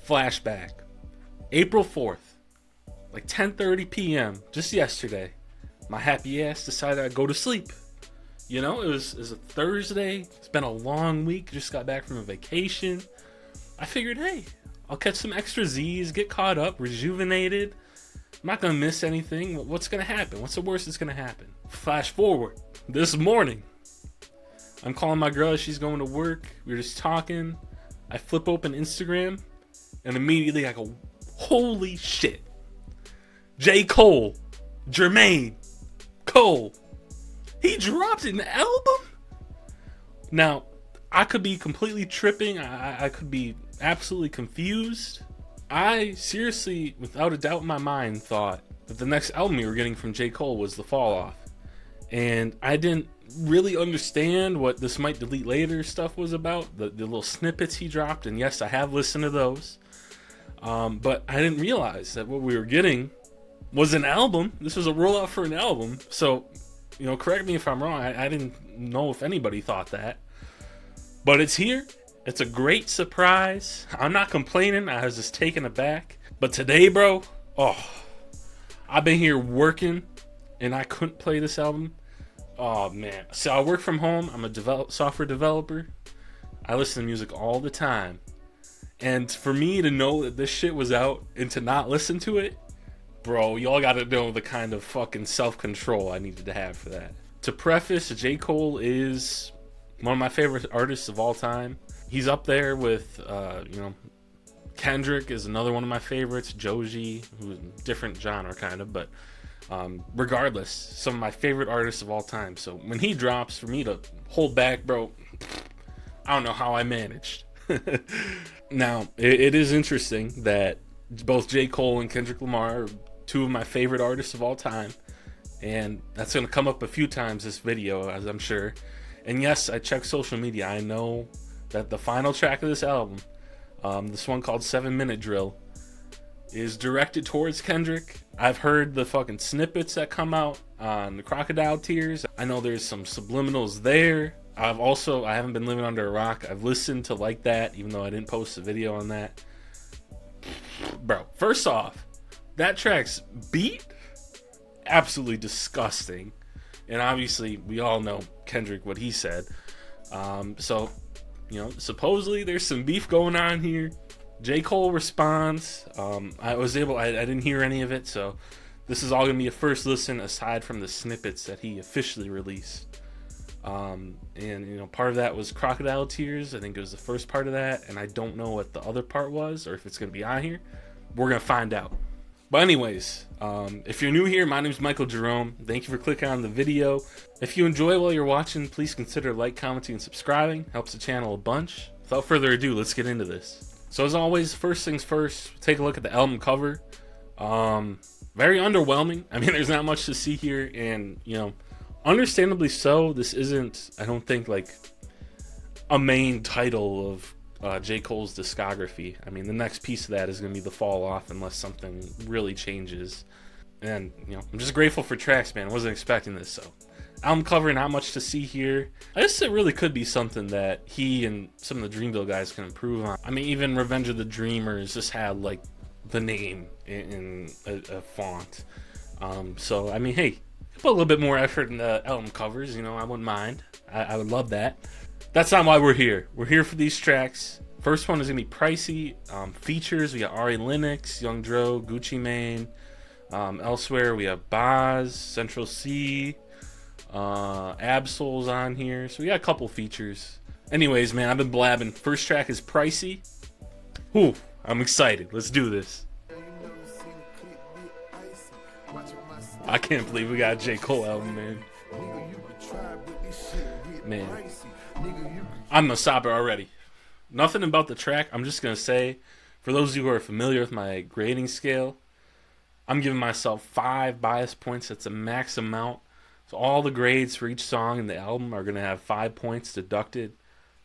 Flashback. April 4th, like 10:30 p.m. just yesterday. My happy ass decided I'd go to sleep. You know, it was a Thursday. It's been a long week. Just got back from a vacation. I figured, hey, I'll catch some extra Z's, get caught up, rejuvenated. I'm not going to miss anything. What's going to happen? What's the worst that's going to happen? Flash forward. This morning, I'm calling my girl as she's going to work. We were just talking. I flip open Instagram, and immediately I go, holy shit. J. Cole, Jermaine Cole, he dropped an album? Now, I could be completely tripping. I could be absolutely confused. I seriously, without a doubt in my mind, thought that the next album we were getting from J. Cole was The Fall Off. And I didn't really understand what this might delete later stuff was about. The little snippets he dropped. And yes, I have listened to those. But I didn't realize that what we were getting was an album. This was a rollout for an album. So, you know, correct me if I'm wrong. I didn't know if anybody thought that. But it's here. It's a great surprise. I'm not complaining. I was just taken aback. But today, bro, I've been here working, and I couldn't play this album. Oh, man. So I work from home. I'm a software developer. I listen to music all the time. And for me to know that this shit was out and to not listen to it, bro, y'all gotta know the kind of fucking self-control I needed to have for that. To preface, J. Cole is one of my favorite artists of all time. He's up there with, Kendrick is another one of my favorites. Joji, who's a different genre kind of, but regardless, some of my favorite artists of all time. So when he drops, for me to hold back, bro, I don't know how I managed. Now, it is interesting that both J. Cole and Kendrick Lamar are two of my favorite artists of all time. And that's going to come up a few times this video, as I'm sure. And yes, I checked social media. I know that the final track of this album, this one called 7 Minute Drill, is directed towards Kendrick. I've heard the fucking snippets that come out on the Crocodile Tearz. I know there's some subliminals there. I haven't been living under a rock. I've listened to Like That, even though I didn't post a video on that. Bro, first off, that track's beat, absolutely disgusting. And obviously, we all know Kendrick, what he said. So, you know, supposedly there's some beef going on here. J. Cole responds. I didn't hear any of it, so this is all going to be a first listen aside from the snippets that he officially released. And, you know, part of that was Crocodile Tearz. I think it was the first part of that, and I don't know what the other part was or if it's going to be on here. We're going to find out. But anyways, if you're new here, my name is Michael Jerome. Thank you for clicking on the video. If you enjoy while you're watching, please consider like, commenting, and subscribing. Helps the channel a bunch. Without further ado, let's get into this. So as always, first things first, take a look at the album cover. Very underwhelming. I mean, there's not much to see here, and, you know, understandably so. This isn't, I don't think, like a main title of J. Cole's discography. I mean, the next piece of that is going to be The Fall Off unless something really changes. And, you know, I'm just grateful for tracks, man. I wasn't expecting this, so. Album cover, not much to see here. I guess it really could be something that he and some of the Dreamville guys can improve on. I mean, even Revenge of the Dreamers just had, like, the name in a font. So, I mean, hey, put a little bit more effort in the album covers, you know, I wouldn't mind. I would love that. That's not why we're here. We're here for these tracks. First one is going to be Pricey. Features, we got Ari Lennox, Young Dro, Gucci Mane. Elsewhere, we have Boz, Central C, Absol's on here. So we got a couple features. Anyways, man, I've been blabbing. First track is Pricey. Whew, I'm excited. Let's do this. I can't believe we got a J. Cole album, man. Man, I'm gonna stop it already. Nothing about the track. I'm just gonna say, for those of you who are familiar with my grading scale, I'm giving myself 5 bias points. That's a max amount. So all the grades for each song in the album are gonna have 5 points deducted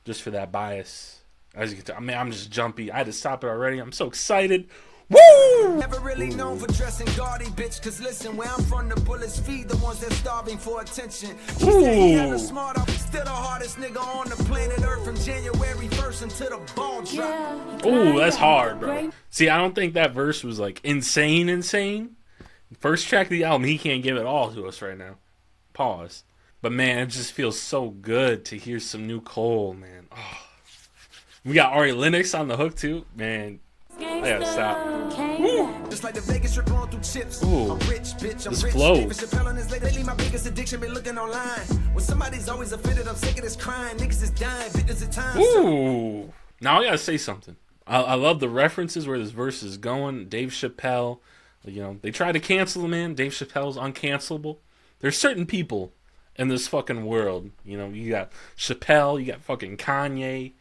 just for that bias. As you can tell, I mean, I'm just jumpy. I had to stop it already. I'm so excited. Woo! Never really known for dressing gaudy, bitch. Cause listen, where I'm from, the bullets feed the ones that's starving for attention. She said he had a smart up, still the hardest nigga on the planet Earth from January 1st until the ball drop. Ooh, that's hard, bro. See, I don't think that verse was like insane. First track of the album, he can't give it all to us right now. Pause. But man, it just feels so good to hear some new Cole, man. Oh. We got Ari Lennox on the hook too, man. I gotta stop. Woo. Just like the Vegas strip going through chips. Ooh. I'm rich, bitch. I'm this rich. flow. Lately, my biggest addiction been looking online. When somebody's always offended, I'm sick of this crying. Niggas is dying. Victims of time. Ooh. Now I gotta say something. I love the references where this verse is going. Dave Chappelle, you know, they try to cancel him, man. Dave Chappelle's uncancelable. There's certain people in this fucking world. You know, you got Chappelle, you got fucking Kanye.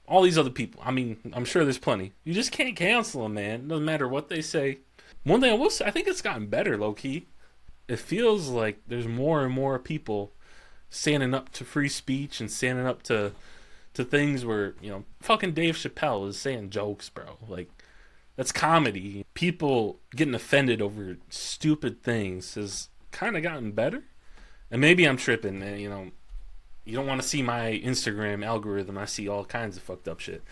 All these other people. I mean, I'm sure there's plenty. You just can't cancel them, man. Doesn't matter what they say. One thing I will say, I think it's gotten better, low-key. It feels like there's more and more people standing up to free speech and standing up to things where, you know, fucking Dave Chappelle is saying jokes, bro. Like, that's comedy. People getting offended over stupid things has kind of gotten better. And maybe I'm tripping, man, you know. You don't want to see my Instagram algorithm. I see all kinds of fucked up shit.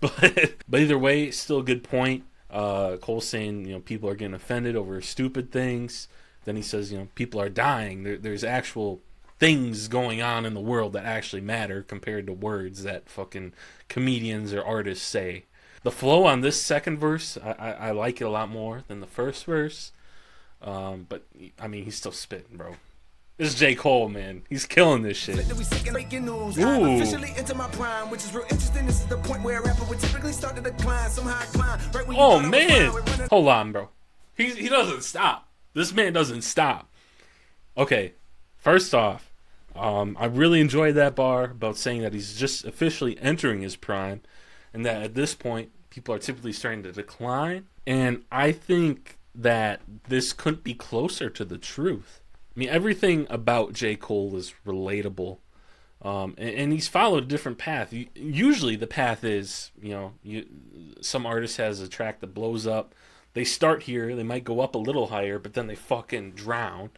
But either way, still a good point. Cole saying, you know, people are getting offended over stupid things. Then he says, you know, people are dying. There's actual things going on in the world that actually matter compared to words that fucking comedians or artists say. The flow on this second verse, I like it a lot more than the first verse. But, I mean, he's still spitting, bro. This is J. Cole, man. He's killing this shit. Ooh. Oh, man. Hold on, bro. He doesn't stop. This man doesn't stop. Okay. First off, I really enjoyed that bar about saying that he's just officially entering his prime and that at this point, people are typically starting to decline. And I think that this couldn't be closer to the truth. I mean, everything about J. Cole is relatable, and he's followed a different path. Usually the path is, you know, some artist has a track that blows up. They start here, they might go up a little higher, but then they fucking drown.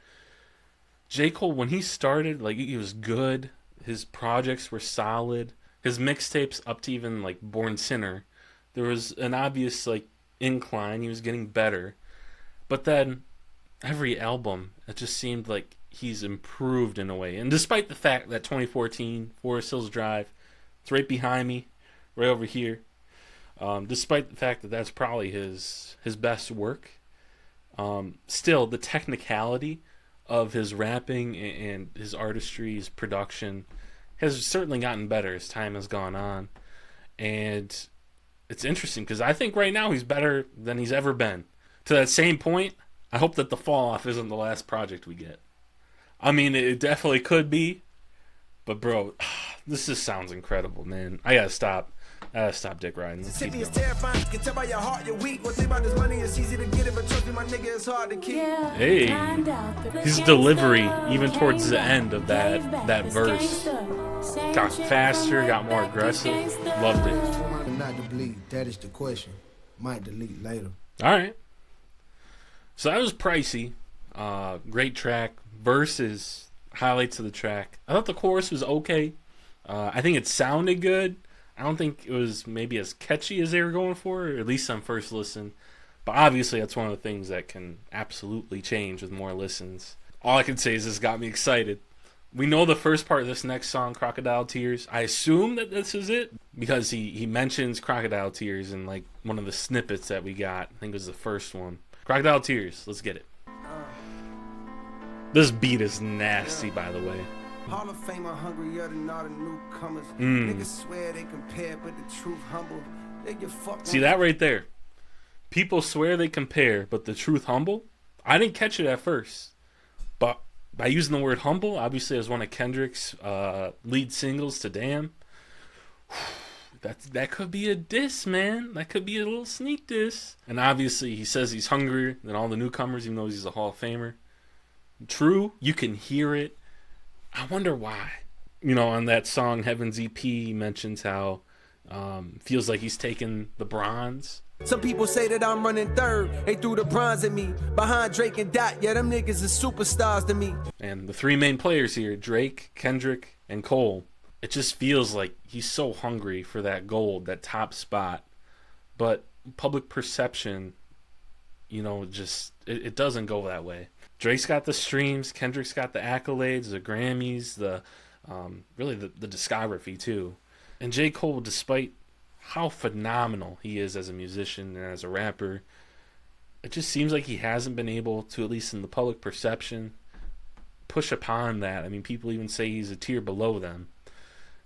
J. Cole, when he started, like, he was good. His projects were solid. His mixtapes up to even, like, Born Sinner, there was an obvious, like, incline. He was getting better. But then every album, it just seemed like he's improved in a way. And despite the fact that 2014, Forest Hills Drive, it's right behind me, right over here. Despite the fact that that's probably his best work, still the technicality of his rapping and his artistry, his production, has certainly gotten better as time has gone on. And it's interesting because I think right now he's better than he's ever been. To that same point, I hope that the fall off isn't the last project we get. I mean, it definitely could be. But, bro, this just sounds incredible, man. I gotta stop. Dick riding. Let's keep going. Hey, his delivery, even towards the end of that verse, got faster, got more aggressive. Loved it. Not to delete. That is the question. Might delete later. All right. So that was Pricey. Great track. Verses, highlights of the track. I thought the chorus was okay. I think it sounded good. I don't think it was maybe as catchy as they were going for, or at least on first listen. But obviously that's one of the things that can absolutely change with more listens. All I can say is this got me excited. We know the first part of this next song, Crocodile Tearz. I assume that this is it because he mentions Crocodile Tearz in like one of the snippets that we got. I think it was the first one. Crocodile Tearz. Let's get it. This beat is nasty, by the way. Hall of Famer hungrier than all the newcomers. Niggas swear they compare, but the truth humble. They get fucked. See that right there? People swear they compare, but the truth humble? I didn't catch it at first. But by using the word humble, obviously as one of Kendrick's lead singles to Damn, that could be a diss, man. That could be a little sneak diss. And obviously he says he's hungrier than all the newcomers, even though he's a Hall of Famer. True, you can hear it. I wonder why. You know, on that song Heaven's EP, he mentions how feels like he's taken the bronze Some people say that I'm running third. They threw the bronze at me. Behind Drake and Dot, yeah, them niggas is superstars to me. And the three main players here, Drake, Kendrick, and Cole, it just feels like he's so hungry for that gold, that top spot. But public perception, you know, just it doesn't go that way. Drake's got the streams, Kendrick's got the accolades, the Grammys, the really the discography too. And J. Cole, despite how phenomenal he is as a musician and as a rapper, it just seems like he hasn't been able to, at least in the public perception, push upon that. I mean, people even say he's a tier below them.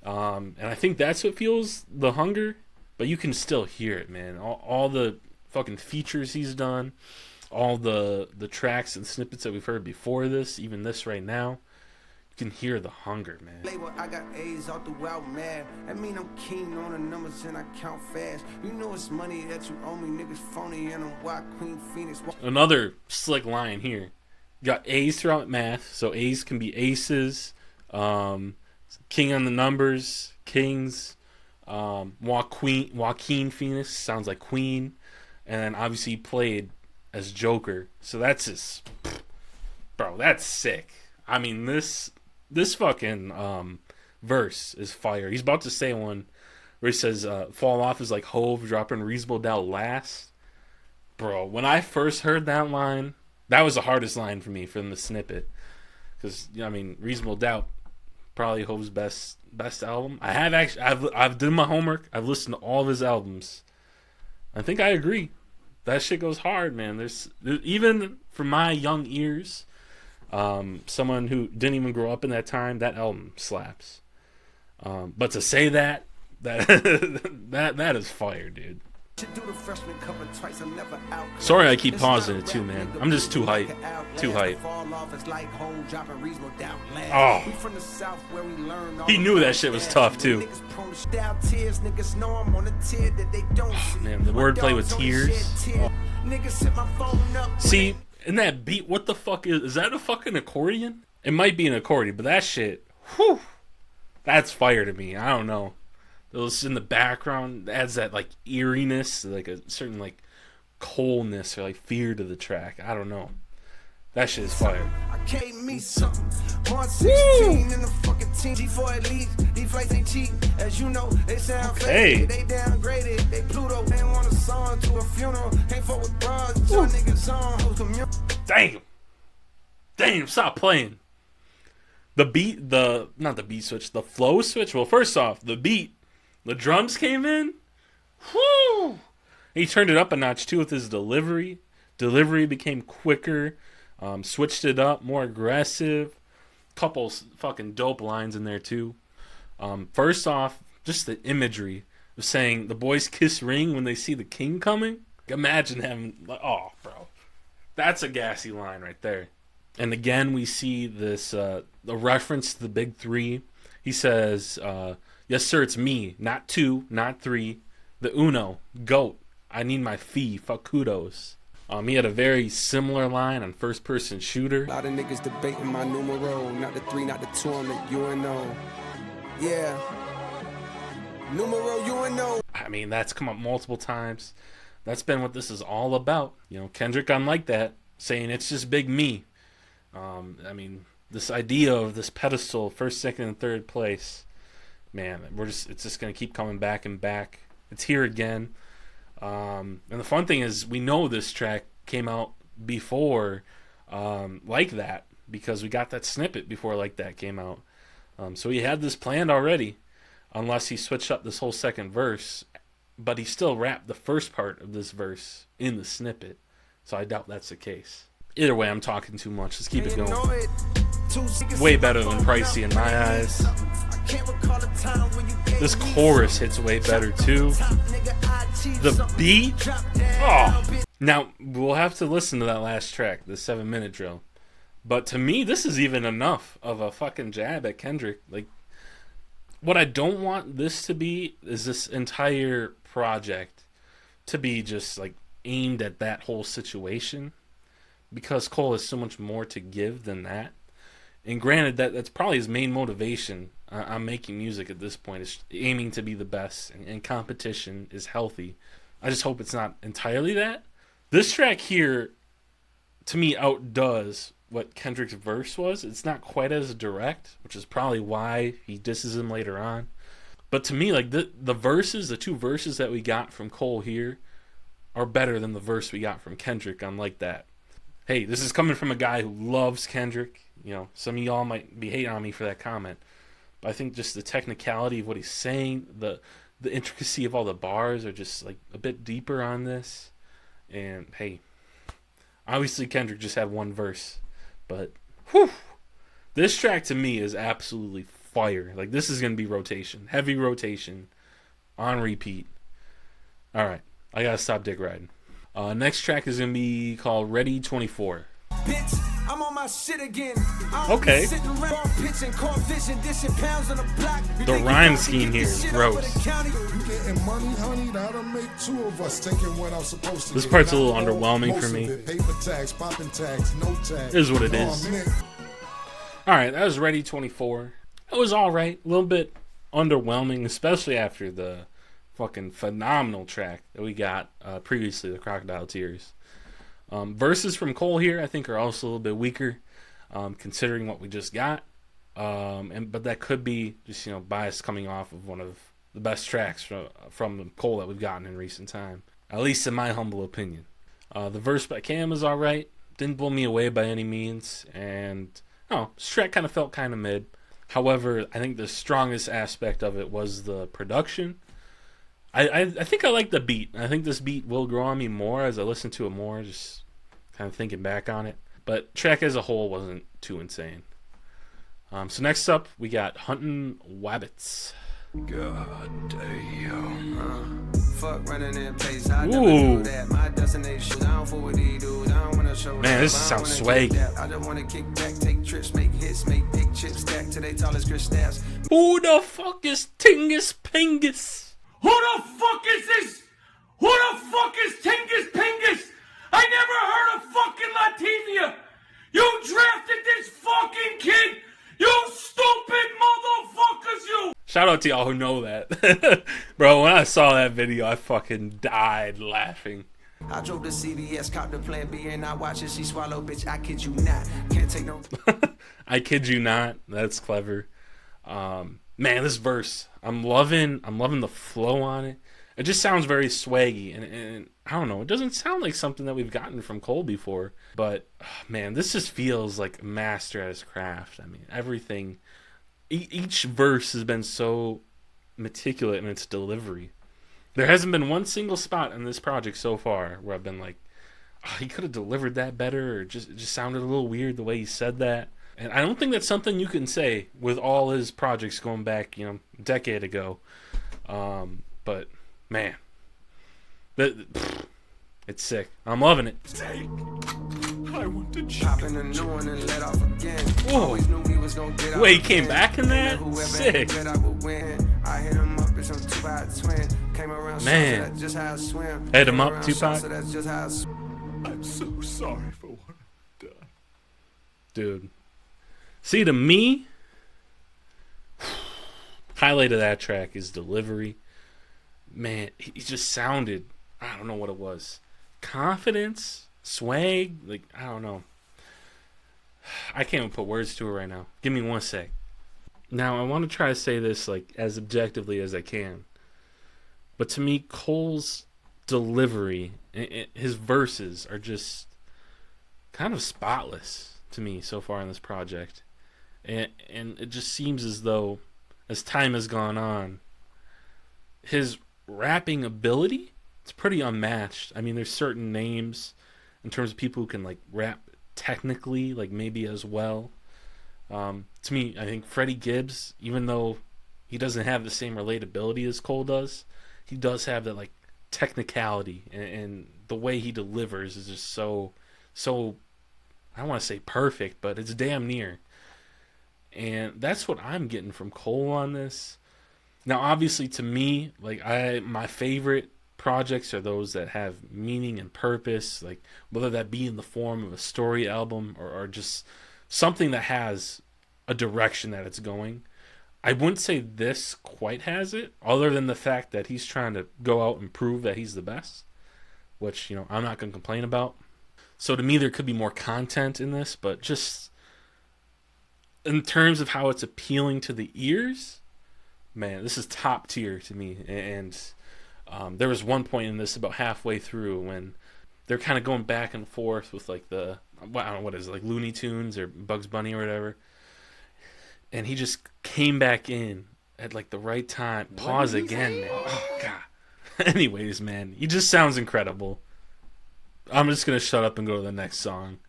And I think that's what fuels the hunger, but you can still hear it, man. All the fucking features he's done, all the tracks and snippets that we've heard before this, even this right now, you can hear the hunger, man. I got A's all throughout, man. I mean, I'm keen on the numbers and I count fast. You know it's money that you owe me, niggas phony, and I'm white Queen Phoenix. Another slick line here. You got A's throughout math, so A's can be aces, king on the numbers, kings, Joaquin Phoenix sounds like queen, and then obviously he played as Joker, so that's just, bro, that's sick. I mean, this fucking verse is fire. He's about to say one where he says fall off is like Hove dropping Reasonable Doubt last. Bro, when I first heard that line, that was the hardest line for me from the snippet, because I mean, Reasonable Doubt, probably Hove's best album. I've done my homework. I've listened to all of his albums. I think I agree. That shit goes hard, man. There's even for my young ears, someone who didn't even grow up in that time, that album slaps. But to say that is fire, dude. Sorry I keep pausing it too, man. I'm just too hype. Oh, he knew that shit was tough too. Man, the wordplay with tears. Oh. See, in that beat, what the fuck is that? A fucking accordion? It might be an accordion, but that shit, whew, that's fire to me. I don't know. Those in the background adds that like eeriness, like a certain like coldness or like fear to the track. I don't know. That shit is fire. I can't meet something. 116 in the fucking team. G4 at least. These flights ain't cheap. As you know, they sound fake. They downgraded. They Pluto. They want a song to a funeral. Can't fuck with bras. Y'all niggas on. Damn, stop playing. The beat, not the beat switch, the flow switch. Well, first off, the beat. The drums came in. Whoo! He turned it up a notch too with his delivery. Delivery became quicker. Switched it up, more aggressive. Couple fucking dope lines in there too. First off, just the imagery of saying the boys kiss ring when they see the king coming. Imagine him like, oh, bro, that's a gassy line right there. And again, we see this the reference to the big three. He says, yes, sir, it's me. Not two, not three. The uno, GOAT. I need my fee. Fuck kudos. He had a very similar line on First Person Shooter. A lot of niggas debating my numero. Not the 3, not the 2 on the UNO. Yeah. Numero UNO. I mean, that's come up multiple times. That's been what this is all about. You know, Kendrick unlike that, saying it's just big me. I mean, this idea of this pedestal, first, second, and third place, man, it's just gonna keep coming back and back. It's here again. And the fun thing is, we know this track came out before Like That, because we got that snippet before Like That came out. So he had this planned already, unless he switched up this whole second verse, but he still rapped the first part of this verse in the snippet. So I doubt that's the case. Either way, I'm talking too much. Let's keep it going. Way better than Pricey in my eyes. This chorus hits way better too. The beat, oh. Now we'll have to listen to that last track, the 7-minute drill. But to me, this is even enough of a fucking jab at Kendrick. Like, what I don't want this to be is this entire project to be just like aimed at that whole situation, because Cole has so much more to give than that. And granted, that's probably his main motivation on making music at this point, is aiming to be the best, and competition is healthy. I just hope it's not entirely that. This track here, to me, outdoes what Kendrick's verse was. It's not quite as direct, which is probably why he disses him later on. But to me, like the verses, the 2 verses that we got from Cole here are better than the verse we got from Kendrick on Like That. Hey, this is coming from a guy who loves Kendrick. You know, some of y'all might be hating on me for that comment. But I think just the technicality of what he's saying, the intricacy of all the bars are just like a bit deeper on this. And hey, obviously Kendrick just had 1 verse. But whew, this track to me is absolutely fire. Like, this is going to be rotation. Heavy rotation. On repeat. Alright, I gotta stop dick riding. Next track is going to be called Ready 24. Bitch, I'm on my shit again. Okay. The rhyme scheme here is gross. This part's a little underwhelming for me. It is what it is. Alright, that was Ready 24. It was alright. A little bit underwhelming, especially after the fucking phenomenal track that we got previously, the Crocodile Tearz. Verses from Cole here, I think, are also a little bit weaker, considering what we just got. But that could be just, you know, bias coming off of one of the best tracks from Cole that we've gotten in recent time, at least in my humble opinion. The verse by Cam is alright. Didn't blow me away by any means, and this track kind of felt kind of mid. However, I think the strongest aspect of it was the production. I think I like the beat. I think this beat will grow on me more as I listen to it more, just kind of thinking back on it. But track as a whole wasn't too insane. So next up, we got Huntin Wabbitz. God damn. Fuck running in place. I never do that. My destination down for what he do. I don't wanna show. Man, this sounds swag. I just wanna kick back, take trips, make hits, make big chips, stack to they tallest Chris stats. Who the fuck is Tingus Pingus? Who the fuck is this? Who the fuck is Tingus Pingus? I never heard of fucking Latvia. You drafted this fucking kid. You stupid motherfuckers, you. Shout out to y'all who know that. Bro, when I saw that video, I fucking died laughing. I drove to CVS, caught the plan B, and I watch it. She swallow, bitch. I kid you not. Can't take no. I kid you not. That's clever. Man, this verse, I'm loving the flow on it. It just sounds very swaggy, and I don't know, it doesn't sound like something that we've gotten from Cole before. But man, this just feels like a master at his craft. I mean, everything, each verse has been so meticulous in its delivery. There hasn't been one single spot in this project so far where I've been like, oh, he could have delivered that better, or it just sounded a little weird the way he said that. And I don't think that's something you can say with all his projects going back, you know, a decade ago. But man, it's sick. I'm loving it. I want to Pop in a new one and let off again. Whoa. Always knew he was gonna get out. Wait, he came back in that? Whoever Sick. bet I would win. I hit him up, it's on 2x twin. Came around, Man. so that's just how I swim. Hit him Came up, around, Tupac? so that's just how I swim. I'm so sorry for what I've done. Dude. See, to me, highlight of that track is delivery. Man, he just sounded, I don't know what it was. Confidence, swag, like, I don't know. I can't even put words to it right now. Give me 1 sec. Now, I want to try to say this like as objectively as I can. But to me, Cole's delivery, his verses are just kind of spotless to me so far in this project. And it just seems as though, as time has gone on, his rapping ability, it's pretty unmatched. I mean, there's certain names in terms of people who can like rap technically, like maybe as well. To me, I think Freddie Gibbs, even though he doesn't have the same relatability as Cole does, he does have that like technicality, and the way he delivers is just so I don't want to say perfect, but it's damn near. And that's what I'm getting from Cole on this. Now, obviously, to me, like my favorite projects are those that have meaning and purpose, like whether that be in the form of a story album or just something that has a direction that it's going. I wouldn't say this quite has it, other than the fact that he's trying to go out and prove that he's the best, which, you know, I'm not going to complain about. So to me, there could be more content in this, but just in terms of how it's appealing to the ears, man, this is top tier to me. And there was one point in this about halfway through when they're kind of going back and forth with like I don't know what is it, like Looney Tunes or Bugs Bunny or whatever. And he just came back in at like the right time. Pause again, man. Oh, God. Anyways, man, he just sounds incredible. I'm just going to shut up and go to the next song.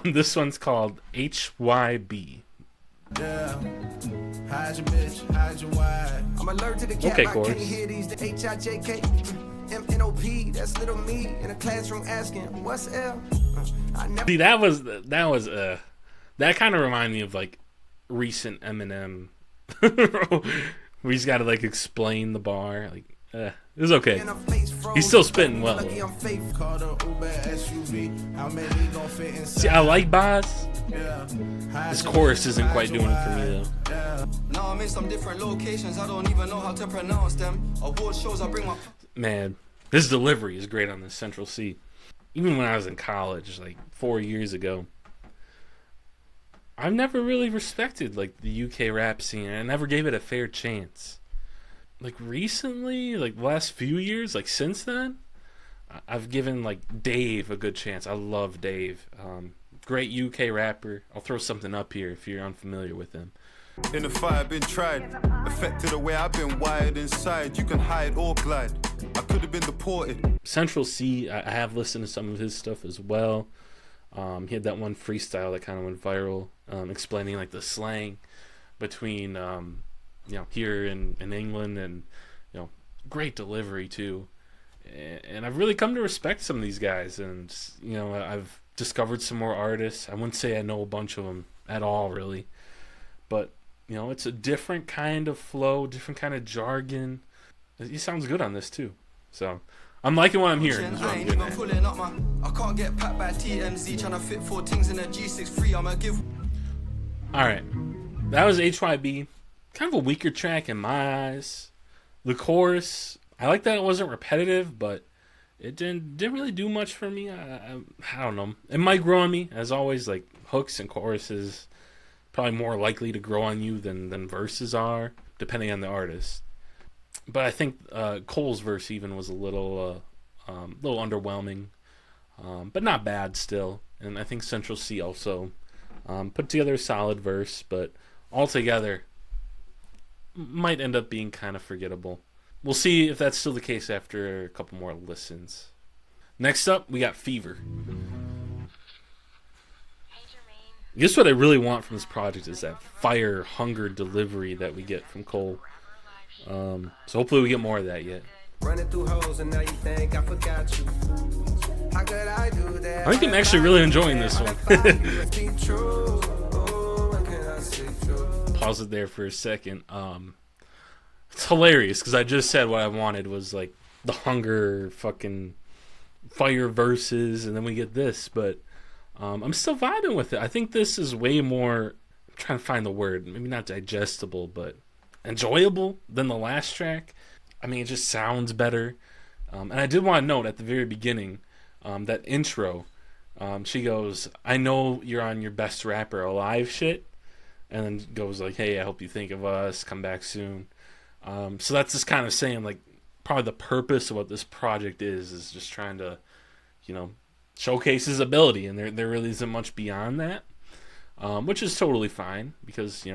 This one's called H.Y.B. Yeah. Hide your bitch, hide your wide. I'm alert to the cat. Okay, I chorus. can't hear these. The H-I-J-K. M-N-O-P. That's little me in the classroom asking, what's L? I never... See, that kind of reminded me of like recent Eminem where he's got to like explain the bar. Like, it was okay. He's still spitting well. See, I like Boz. This chorus isn't quite doing it for me though. Now I'm in some different locations, I don't even know how to pronounce them. Award shows, I bring my... Man, his delivery is great on this Central C. Even when I was in college, like 4 years ago, I've never really respected like the UK rap scene. I never gave it a fair chance. Like recently, like the last few years, like since then, I've given like Dave a good chance. I love Dave. Great UK rapper. I'll throw something up here if you're unfamiliar with him. In the fire, been tried. Affected the way I've been wired inside. You can hide or glide. I could have been deported. Central C, I have listened to some of his stuff as well. He had that one freestyle that kind of went viral, explaining like the slang between here in England, and great delivery too. And I've really come to respect some of these guys, and I've discovered some more artists. I wouldn't say I know a bunch of them at all, really, but it's a different kind of flow, different kind of jargon. He sounds good on this too, so I'm liking what I'm hearing. I ain't even pulling up I can't get packed by TMZ trying to fit 4 things in a G63. I'ma give. All right, that was H.Y.B. Kind of a weaker track in my eyes. The chorus, I like that it wasn't repetitive, but it didn't really do much for me. I don't know. It might grow on me, as always. Like hooks and choruses, probably more likely to grow on you than verses are, depending on the artist. But I think Cole's verse even was a little underwhelming, but not bad still. And I think Central C also put together a solid verse, but altogether might end up being kind of forgettable. We'll see if that's still the case after a couple more listens. Next up, we got Fever. Guess what I really want from this project is that fire, hunger delivery that we get from Cole. So hopefully we get more of that yet. Running through holes and now you think I forgot you. How could I do that? I think I'm actually really enjoying this one. Pause it there for a second. It's hilarious because I just said what I wanted was like the hunger fucking fire verses, and then we get this, but I'm still vibing with it. I think this is way more, I'm trying to find the word, maybe not digestible, but enjoyable than the last track. I mean, it just sounds better. And I did want to note at the very beginning, that intro, she goes, I know you're on your best rapper alive shit, and then goes like, hey, I hope you think of us, come back soon. So that's just kind of saying like probably the purpose of what this project is just trying to, showcase his ability, and there really isn't much beyond that, which is totally fine because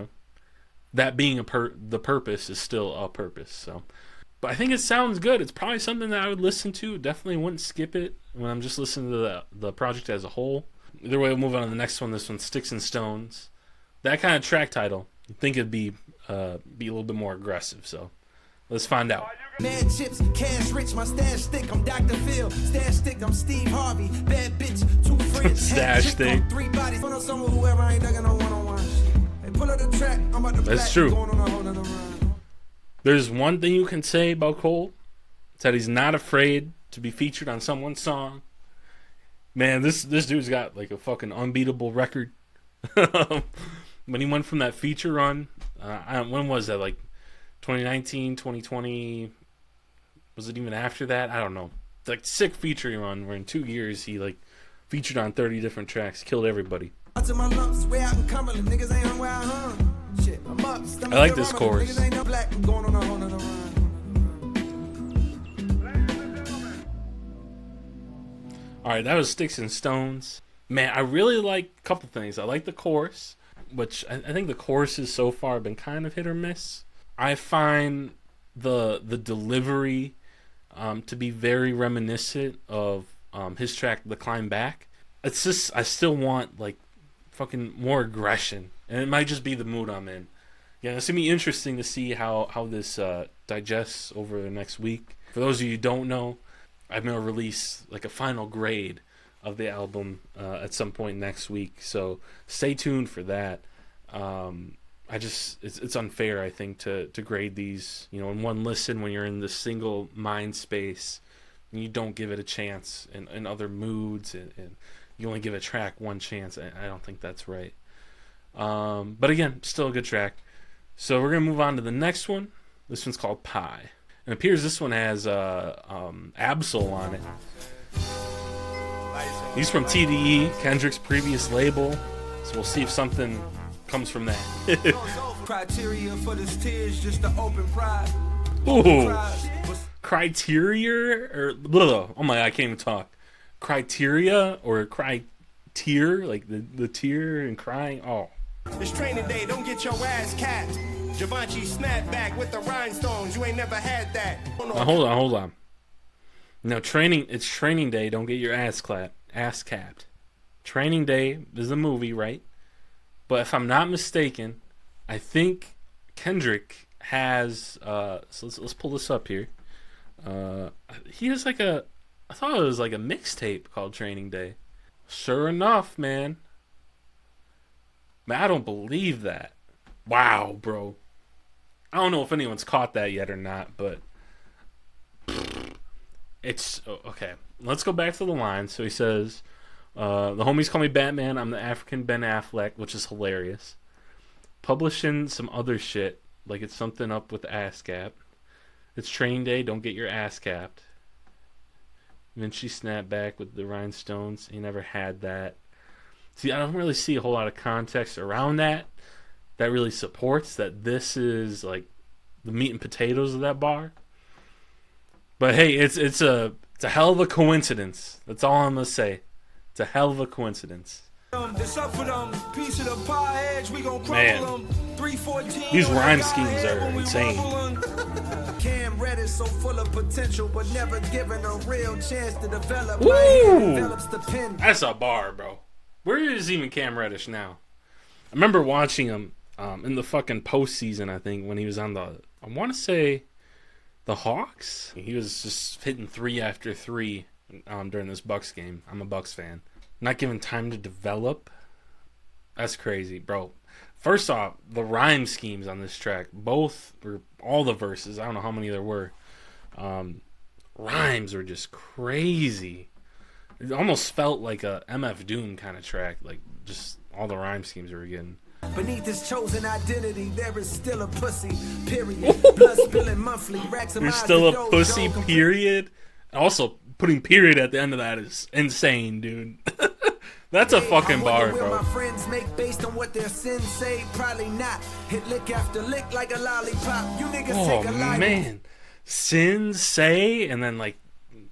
that being the purpose is still a purpose. So, but I think it sounds good. It's probably something that I would listen to. Definitely wouldn't skip it when I'm just listening to the project as a whole. Either way, we'll move on to the next one. This one's Stickz N Stonez. That kind of track title, you'd think it'd be a little bit more aggressive. So let's find out. Man chips, cash rich, my stash stick, I'm Dr. Phil. Stash stick, I'm Steve Harvey. Bad bitch, 2 friends. Stash stick. 3 bodies. On some whoever ain't ducking no one-on-one. Hey, pull up the track, I'm about to That's true. There's one thing you can say about Cole. It's that he's not afraid to be featured on someone's song. Man, this dude's got like a fucking unbeatable record. When he went from that feature run When was that? Like 2019, 2020? Was it even after that? I don't know. Like sick featuring run where in 2 years he like featured on 30 different tracks, killed everybody. I like this chorus. Alright, that was Stickz N Stonez. Man, I really like a couple things. I like the chorus, which I think the choruses so far have been kind of hit or miss. I find the delivery to be very reminiscent of his track The Climb Back. It's just, I still want like fucking more aggression, and it might just be the mood I'm in. Yeah, it's gonna be interesting to see how this digests over the next week. For those of you who don't know, I'm gonna release like a final grade of the album at some point next week, so stay tuned for that. It's unfair, I think, to grade these, you know, in one listen when you're in this single mind space and you don't give it a chance in other moods, and you only give a track one chance. I don't think that's right. But again, still a good track. So we're gonna move on to the next one. This one's called Pie. It appears this one has Ab-Soul on it. He's from TDE, Kendrick's previous label. So we'll see if something comes from that. Criteria for this tears, just to open pride. Ooh. Criteria or blah, oh my God, I can't even talk. Criteria or cry tear, like the tear and crying. Oh. It's training day, don't get your ass capped. Givenchy snap back with the rhinestones, you ain't never had that. Now, hold on. No, it's training day, don't get your ass capped. Training Day is a movie, right? But if I'm not mistaken, I think Kendrick has so let's pull this up here. He has like I thought it was like a mixtape called Training Day. Sure enough, man, I don't believe that. Wow, bro. I don't know if anyone's caught that yet or not, but it's okay. Let's go back to the line. So he says, the homies call me Batman. I'm the African Ben Affleck, which is hilarious. Publishing some other shit, like it's something up with ass cap. It's Training Day, don't get your ass capped. And then she snapped back with the rhinestones. He never had that. See, I don't really see a whole lot of context around that really supports that this is like the meat and potatoes of that bar. But hey, it's a hell of a coincidence. That's all I'm gonna say. It's a hell of a coincidence. Man, these rhyme schemes are insane. Cam Red is so full of potential, but never given a real chance to develop. That's a bar, bro. Where is even Cam Reddish now? I remember watching him in the fucking postseason, I think, when he was on I want to say, the Hawks. He was just hitting 3 after 3 during this Bucks game. I'm a Bucks fan. Not given time to develop. That's crazy, bro. First off, the rhyme schemes on this track, all the verses, I don't know how many there were. Rhymes were just crazy. It almost felt like a MF Doom kind of track, like just all the rhyme schemes we were getting. Beneath this chosen identity, there is still a pussy, period. Blood spilling monthly, racks of There's still a pussy, period. Also, putting period at the end of that is insane, dude. That's a fucking bar, bro. My friends make based on what their sins say, probably not. Hit lick after lick like a lollipop. You niggas take a life. Man. Sensei and then like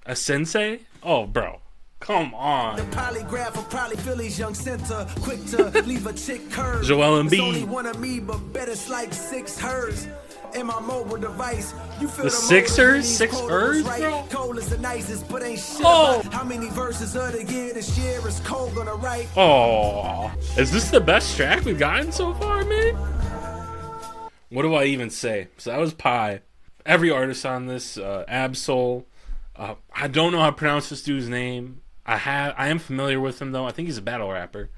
a sensei? Oh, bro. Come on. The polygraph will probably fill his young center. Quick to leave a chick curve. Joel Embiid. It's only one of me, but bet it's like 6 hers. In my mobile device, you feel the Sixers? 6 hers, bro? Cold is the nicest, but ain't shit. How many verses of the year this year is Cole gonna write? Oh, is this the best track we've gotten so far, man? What do I even say? So that was Pie. Every artist on this, Ab-Soul. I don't know how to pronounce this dude's name. I am familiar with him though. I think he's a battle rapper.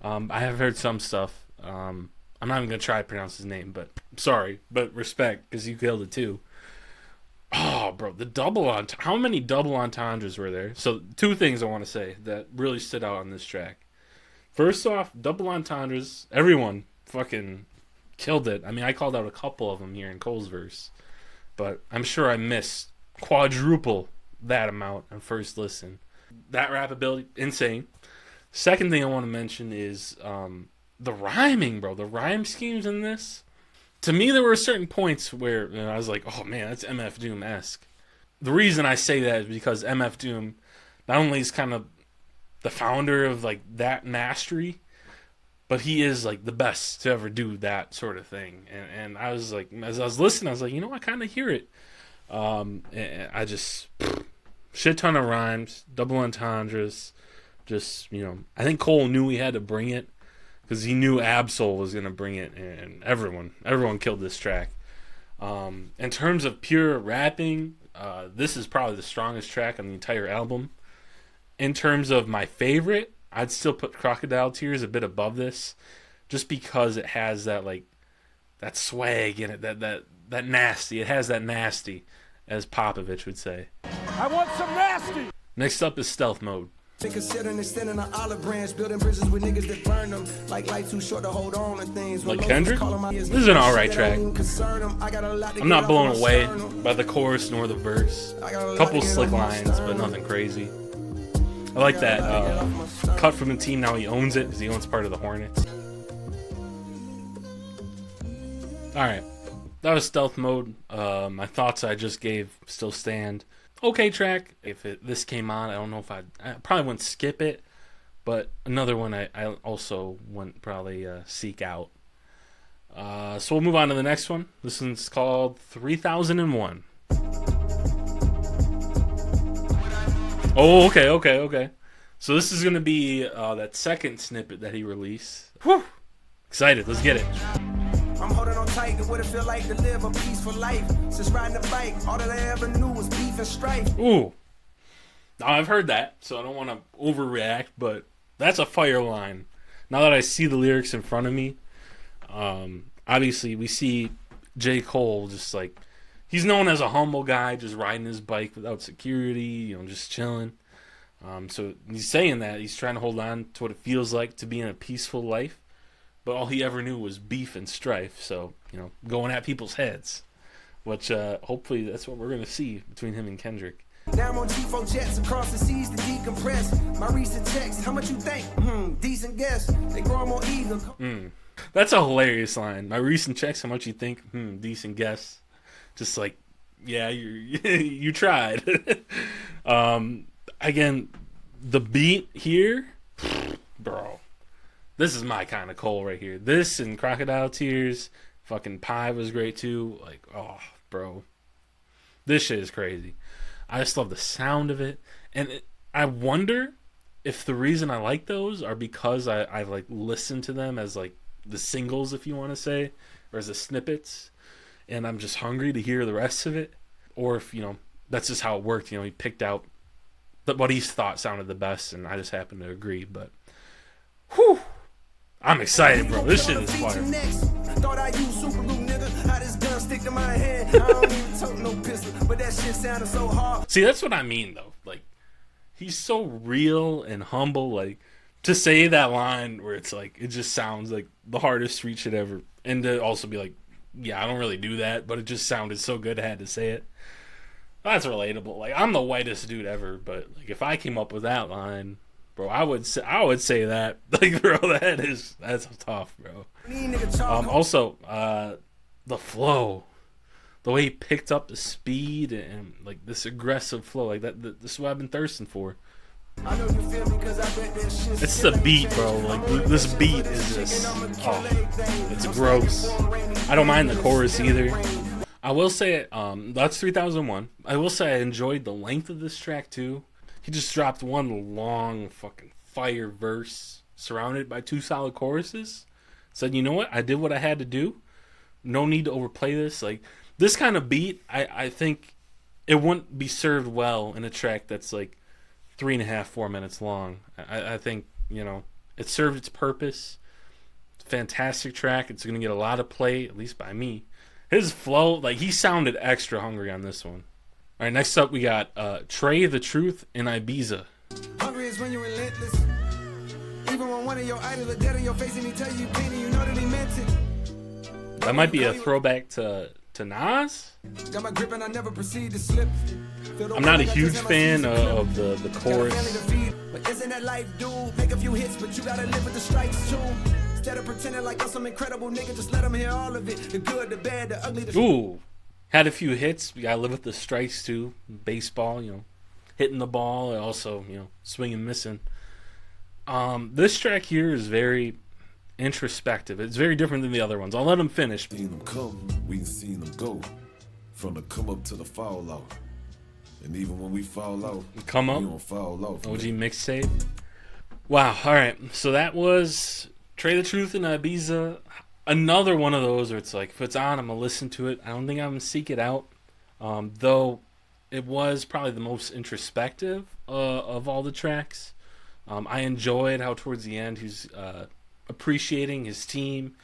I have heard some stuff. I'm not even gonna try to pronounce his name, but sorry, but respect because you killed it too. Oh, bro, how many double entendres were there? So 2 things I want to say that really stood out on this track. First off, double entendres. Everyone fucking killed it. I mean, I called out a couple of them here in Cole's verse, but I'm sure I missed quadruple that amount on first listen. That rap ability, insane. Second thing I want to mention is the rhyming, bro. The rhyme schemes in this. To me, there were certain points where I was like, oh man, that's MF Doom-esque. The reason I say that is because MF Doom not only is kind of the founder of like that mastery, but he is like the best to ever do that sort of thing. And I was like, as I was listening, I was like, you know, I kind of hear it. And I just shit ton of rhymes, double entendres. Just, you know, I think Cole knew he had to bring it because he knew Absol was going to bring it, and everyone killed this track. In terms of pure rapping, this is probably the strongest track on the entire album. In terms of my favorite, I'd still put Crocodile Tearz a bit above this, just because it has that like that swag in it, that nasty. It has that nasty, as Popovich would say. I want some nasty. Next up is Stealth Mode. Considering extending an olive branch, building bridges with niggas that burn them. Like life too short to hold on to things. Like Kendrick? This is an alright track. I'm not blown away by the chorus nor the verse. A couple slick lines, but nothing crazy. I like that cut from the team. Now he owns it because he owns part of the Hornets. Alright, that was Stealth Mode. My thoughts I just gave still stand. Okay track. If this came on, I don't know if I probably wouldn't skip it, but another one I also wouldn't probably seek out. So we'll move on to the next one. This one's called 3001. Oh, okay. So this is gonna be that second snippet that he released. Whew! Excited. Let's get it. I'm holding on tight to what it feel like to live a peaceful life. Since riding a bike, all that I ever knew was beef and strife. Ooh. Now I've heard that, so I don't want to overreact, but that's a fire line. Now that I see the lyrics in front of me, obviously we see J. Cole just like, he's known as a humble guy, just riding his bike without security, you know, just chilling. So he's saying that he's trying to hold on to what it feels like to be in a peaceful life. But all he ever knew was beef and strife. So, you know, going at people's heads. Which, hopefully, that's what we're going to see between him and Kendrick. Now I'm on G4 jets across the seas to decompress. My recent checks, how much you think? Decent guess. They grow more eager. That's a hilarious line. My recent checks, how much you think? Decent guess. Just like, yeah, you tried. Again, the beat here, bro. This is my kind of Cole right here. This and Crocodile Tearz, fucking Pie was great too. Like, oh, bro. This shit is crazy. I just love the sound of it. And I wonder if the reason I like those are because I like listen to them as like the singles, if you want to say, or as the snippets. And I'm just hungry to hear the rest of it. Or if, you know, that's just how it worked. You know, he picked out what he thought sounded the best, and I just happen to agree. But, whew. I'm excited, bro. This shit is fire. Thought I used super glue, nigga. How this gun stick to my head. I don't even tote no pistol, but that shit sounded so hard. See, that's what I mean, though. Like, he's so real and humble. Like, to say that line where it's like, it just sounds like the hardest street shit ever. And to also be like, yeah, I don't really do that, but it just sounded so good I had to say it. That's relatable. Like, I'm the whitest dude ever, but like, if I came up with that line, bro, I would say that. Like, bro, that's tough, bro. Also, the flow, the way he picked up the speed and like this aggressive flow, like that. This is what I've been thirsting for. I know you feel me 'cause I bet that shit. It's the beat, bro. Like this beat is just, it's gross. I don't mind the chorus either. I will say, that's 3001. I will say I enjoyed the length of this track too. He just dropped one long fucking fire verse surrounded by two solid choruses. Said, you know what? I did what I had to do. No need to overplay this. Like, this kind of beat, I think it wouldn't be served well in a track that's like 3.5, 4 minutes long. I think, you know, it served its purpose. Fantastic track. It's going to get a lot of play, at least by me. His flow, like, he sounded extra hungry on this one. All right, next up we got Trae the Truth in Ibiza. Hungry is when you're relentless. Even when one of your idols are dead in your face and he tell you pain and you know that he meant it. That might be a throwback to Nas. Got my grip and I never proceed to slip. I'm not a huge fan of the chorus. But isn't that life, dude? Make a few hits, but you gotta live with the strikes too. Instead of pretending like I'm some incredible nigga, just let them hear all of it. The good, the bad, the ugly, the... Ooh. Had a few hits. We gotta live with the strikes too. Baseball, hitting the ball and also, swinging, missing. This track here is very introspective. It's very different than the other ones. I'll let him finish. Seen them come, we can see them go. From the come up to the fall out. And even when we fall out, come up, we don't fall off. OG mixtape. Wow. All right. So that was Trae the Truth and Ibiza. Another one of those where it's like, if it's on, I'm going to listen to it. I don't think I'm going to seek it out. Though it was probably the most introspective of all the tracks. I enjoyed how towards the end he's appreciating his team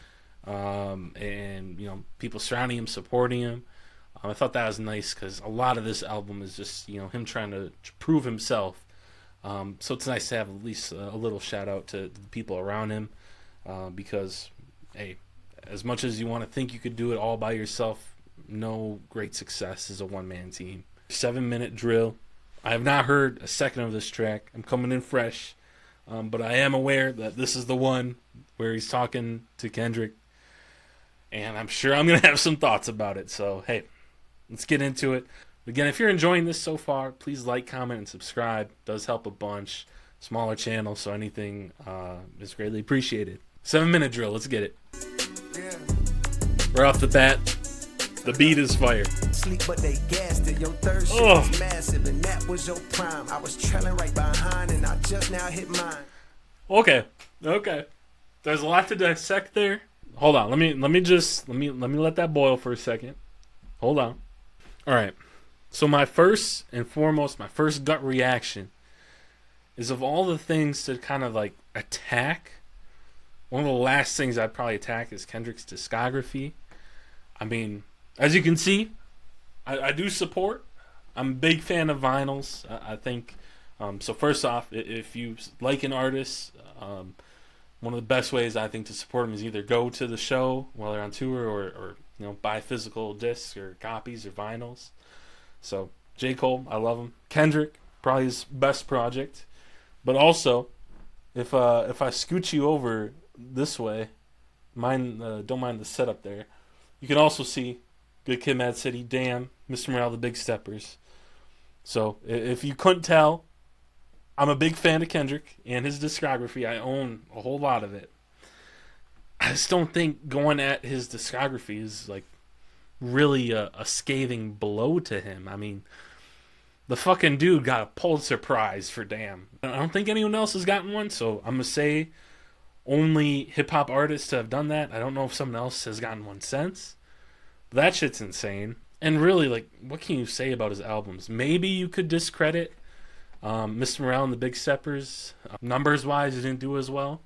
and, people surrounding him, supporting him. I thought that was nice because a lot of this album is just, him trying to prove himself. So it's nice to have at least a little shout out to the people around him because, hey, as much as you want to think you could do it all by yourself, no great success is a one-man team. 7-minute drill. I have not heard a second of this track. I'm coming in fresh, but I am aware that this is the one where he's talking to Kendrick, and I'm sure I'm going to have some thoughts about it. So, hey, let's get into it. Again, if you're enjoying this so far, please like, comment, and subscribe. It does help a bunch. Smaller channel, so anything is greatly appreciated. 7-minute drill. Let's get it. Right off the bat, the beat is fire. Sleep, but they gassed it. Your third shit was massive, and that was your prime. I was trailing right behind, and I just now hit mine. Okay. There's a lot to dissect there. Hold on. Let me let that boil for a second. Hold on. All right. So my first and foremost, my first gut reaction is of all the things to kind of like attack, one of the last things I'd probably attack is Kendrick's discography. I mean, as you can see, I do support. I'm a big fan of vinyls. I think, so first off, if you like an artist, one of the best ways I think to support them is either go to the show while they're on tour or buy physical discs or copies or vinyls. So J. Cole, I love him. Kendrick, probably his best project. But also, if I scoot you over this way, don't mind the setup there. You can also see Good Kid, Mad City, Damn, Mr. Morale, The Big Steppers. So if you couldn't tell, I'm a big fan of Kendrick and his discography. I own a whole lot of it. I just don't think going at his discography is like really a scathing blow to him. I mean, the fucking dude got a Pulitzer Prize for Damn. I don't think anyone else has gotten one, so I'm going to say only hip-hop artists have done that. I don't know if someone else has gotten one since. But that shit's insane. And really, like, what can you say about his albums? Maybe you could discredit Mr. Morale and the Big Steppers. Numbers-wise, it didn't do as well.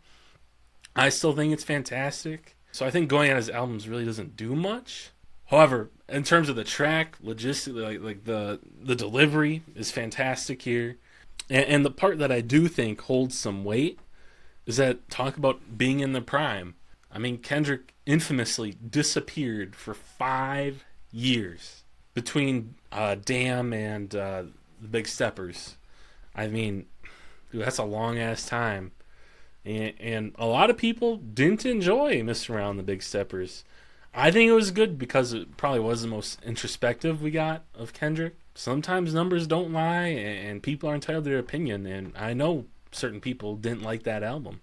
I still think it's fantastic. So I think going at his albums really doesn't do much. However, in terms of the track, logistically, like the delivery is fantastic here. And the part that I do think holds some weight is that talk about being in the prime. I mean, Kendrick infamously disappeared for 5 years between Damn and the Big Steppers. I mean, dude, that's a long-ass time. And a lot of people didn't enjoy Mr. Morale and the Big Steppers. I think it was good because it probably was the most introspective we got of Kendrick. Sometimes numbers don't lie, and people are entitled to their opinion, and I know certain people didn't like that album.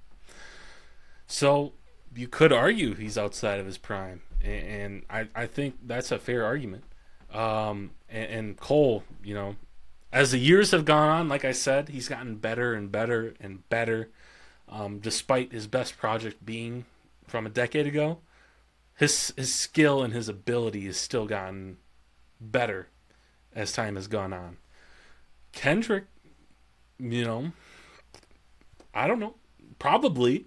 So you could argue he's outside of his prime, and I think that's a fair argument. And Cole, as the years have gone on, like I said, he's gotten better and better and better, despite his best project being from a decade ago. His skill and his ability has still gotten better as time has gone on. Kendrick, I don't know. Probably.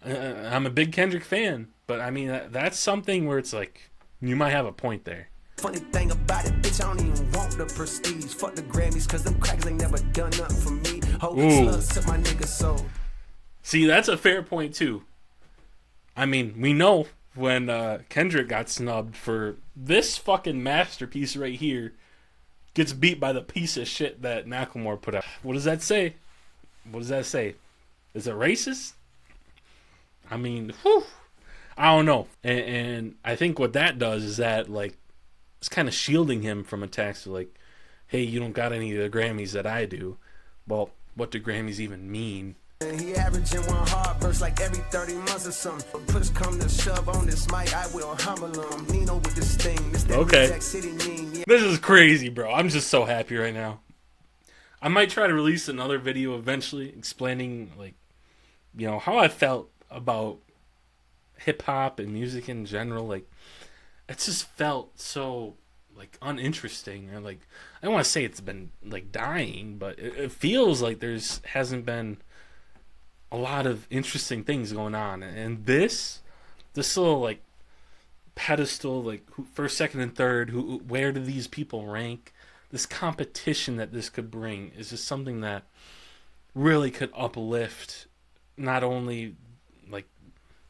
I'm a big Kendrick fan, but I mean, that's something where it's like, you might have a point there. Funny thing about it, bitch, I don't even want the prestige. Fuck the Grammys, cause them crackers ain't never done nothing for me. Hope slugs took my nigga soul. See, that's a fair point too. I mean, we know when Kendrick got snubbed for this fucking masterpiece right here, gets beat by the piece of shit that Macklemore put out. What does that say? What does that say? Is it racist? I mean, whew, I don't know. And I think what that does is that, like, it's kind of shielding him from attacks. Like, hey, you don't got any of the Grammys that I do. Well, what do Grammys even mean? He averaging one hard verse like every 30 months or something. Push come to shove on this mic, I will humble him. Nino with this thing. This Okay. City meme. Yeah. This is crazy, bro. I'm just so happy right now. I might try to release another video eventually explaining, like, you know, how I felt about hip-hop and music in general. Like, it just felt so, like, uninteresting. Or, like, I don't want to say it's been, like, dying, but it feels like hasn't been a lot of interesting things going on. And this little, like, pedestal, like, first, second, and third, where do these people rank? This competition that this could bring is just something that really could uplift not only, like,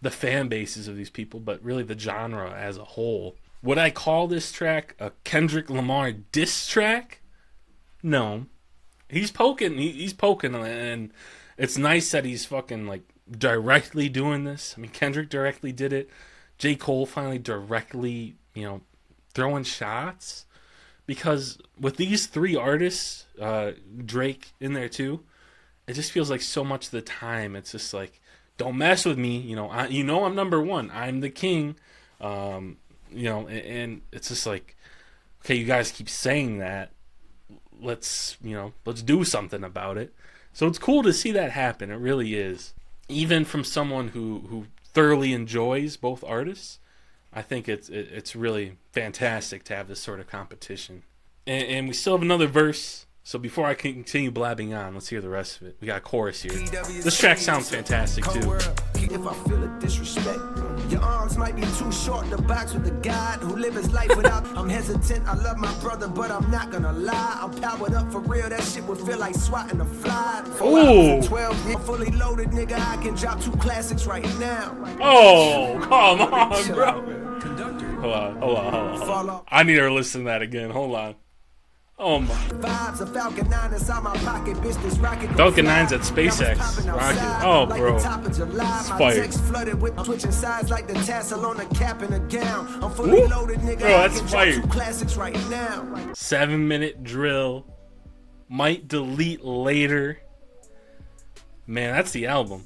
the fan bases of these people, but really the genre as a whole. Would I call this track a Kendrick Lamar diss track? No. He's poking, and it's nice that he's fucking, like, directly doing this. I mean, Kendrick directly did it. J. Cole finally directly, you know, throwing shots. Because with these three artists, Drake in there too, it just feels like so much of the time it's just like, don't mess with me. You know, I'm number one. I'm the king. You know, and it's just like, okay, you guys keep saying that. Let's do something about it. So it's cool to see that happen. It really is. Even from someone who thoroughly enjoys both artists, I think it's really fantastic to have this sort of competition. And we still have another verse. So before I continue blabbing on, let's hear the rest of it. We got a chorus here. This track sounds fantastic too. If I feel a disrespect, your arms might be too short to box with the God who live his life without. I'm hesitant, I love my brother, but I'm not gonna lie. I'm powered up for real, that shit would feel like swatting a fly. Ooh. 12, I'm fully loaded, nigga, I can drop 2 classics right now. Oh, come on, bro. Hold on. I need to listen to that again. Hold on. Oh my. Falcon 9 inside my pocket, business rocket. Falcon 9's at SpaceX rocket. Oh, bro. It's fire. Flooded with switching sides like the tassel on a cap and a gown. I'm fully loaded, nigga. Bro, that's fire. 2 classics right now. 7-minute drill. Might delete later. Man, that's the album.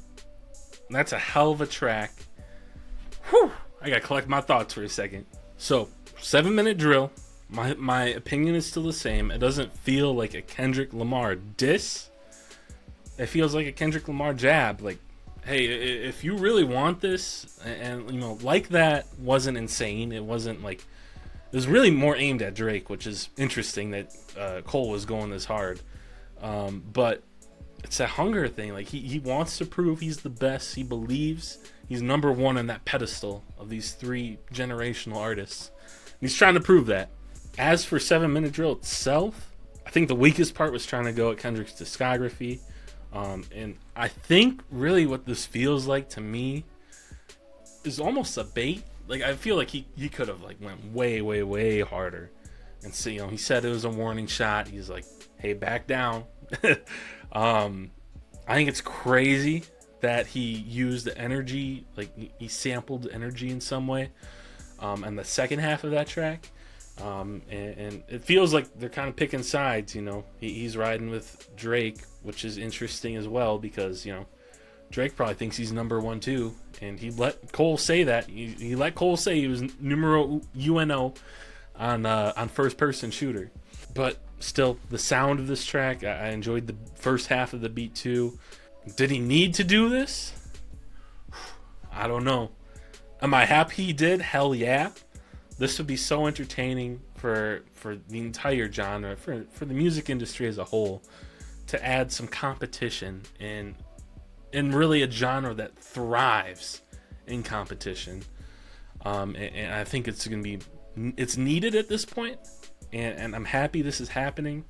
That's a hell of a track. Whew. I gotta collect my thoughts for a second. So, 7-minute drill. My opinion is still the same. It doesn't feel like a Kendrick Lamar diss. It feels like a Kendrick Lamar jab. Like, hey, if you really want this, and you know, like that wasn't insane. It wasn't like, it was really more aimed at Drake, which is interesting that Cole was going this hard. But it's a hunger thing. Like he wants to prove he's the best. He believes he's number one on that pedestal of these 3 generational artists. And he's trying to prove that. As for 7-minute drill itself, I think the weakest part was trying to go at Kendrick's discography. And I think really what this feels like to me is almost a bait. Like, I feel like he could have like went way, way, way harder. And so, you know, he said it was a warning shot. He's like, hey, back down. I think it's crazy that he used the energy, like he sampled energy in some way. And the second half of that track. And it feels like they're kind of picking sides, you know. He's riding with Drake, which is interesting as well because, you know, Drake probably thinks he's number one too, and he let Cole say that. He let Cole say he was numero uno on first person shooter. But still, the sound of this track, I enjoyed the first half of the beat too. Did he need to do this? I don't know. Am I happy he did? Hell yeah. This would be so entertaining for the entire genre, for the music industry as a whole, to add some competition in really a genre that thrives in competition. And I think it's going to be, it's needed at this point, and I'm happy this is happening.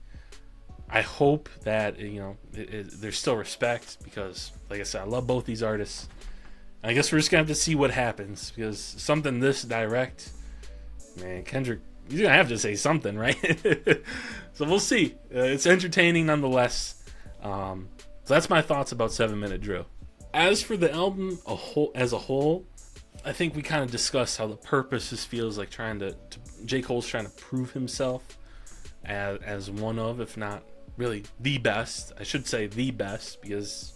I hope that, you know, there's still respect because, like I said, I love both these artists. I guess we're just gonna have to see what happens, because something this direct, man, Kendrick, you're gonna have to say something, right? So we'll see. It's entertaining nonetheless. So that's my thoughts about 7 Minute Drill. As for the album as a whole, I think we kind of discussed how the purpose just feels like J. Cole's trying to prove himself as one of, if not really the best. I should say the best, because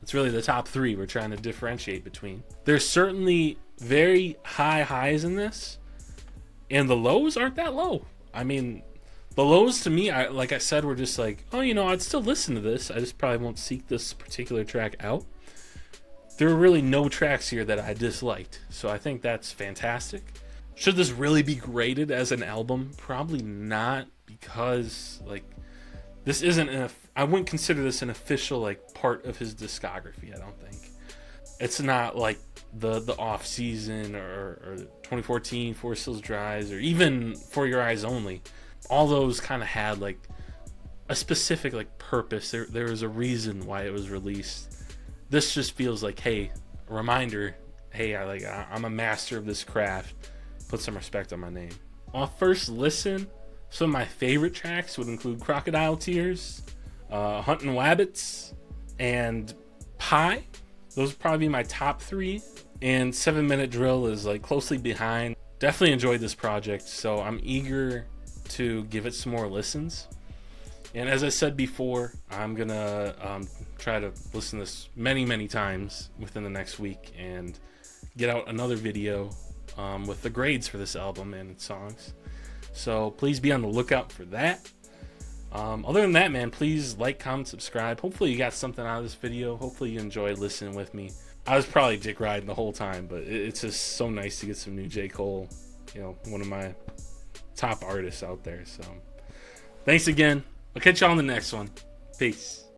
it's really the top 3 we're trying to differentiate between. There's certainly very high highs in this, and the lows aren't that low. I mean, the lows to me, like I said, were just like, oh, you know, I'd still listen to this. I just probably won't seek this particular track out. There were really no tracks here that I disliked, so I think that's fantastic. Should this really be graded as an album? Probably not, because like this isn't I wouldn't consider this an official like part of his discography. I don't think it's not like the off season or 2014 Forest Hills Drives, or even For Your Eyes Only. All those kind of had like a specific like purpose. There was a reason why it was released. This just feels like, hey, a reminder, hey, I'm a master of this craft. Put some respect on my name. Off first listen, some of my favorite tracks would include Crocodile Tearz, Huntin Wabbitz, and Pie. Those would probably be my top 3. And 7 Minute Drill is like closely behind. Definitely enjoyed this project, so I'm eager to give it some more listens. And as I said before, I'm gonna try to listen to this many times within the next week and get out another video with the grades for this album and its songs. So please be on the lookout for that. Other than that, man, please like, comment, subscribe. Hopefully you got something out of this video. Hopefully you enjoyed listening with me. I was probably dick riding the whole time, but it's just so nice to get some new J. Cole, you know, one of my top artists out there. So thanks again. I'll catch y'all on the next one. Peace.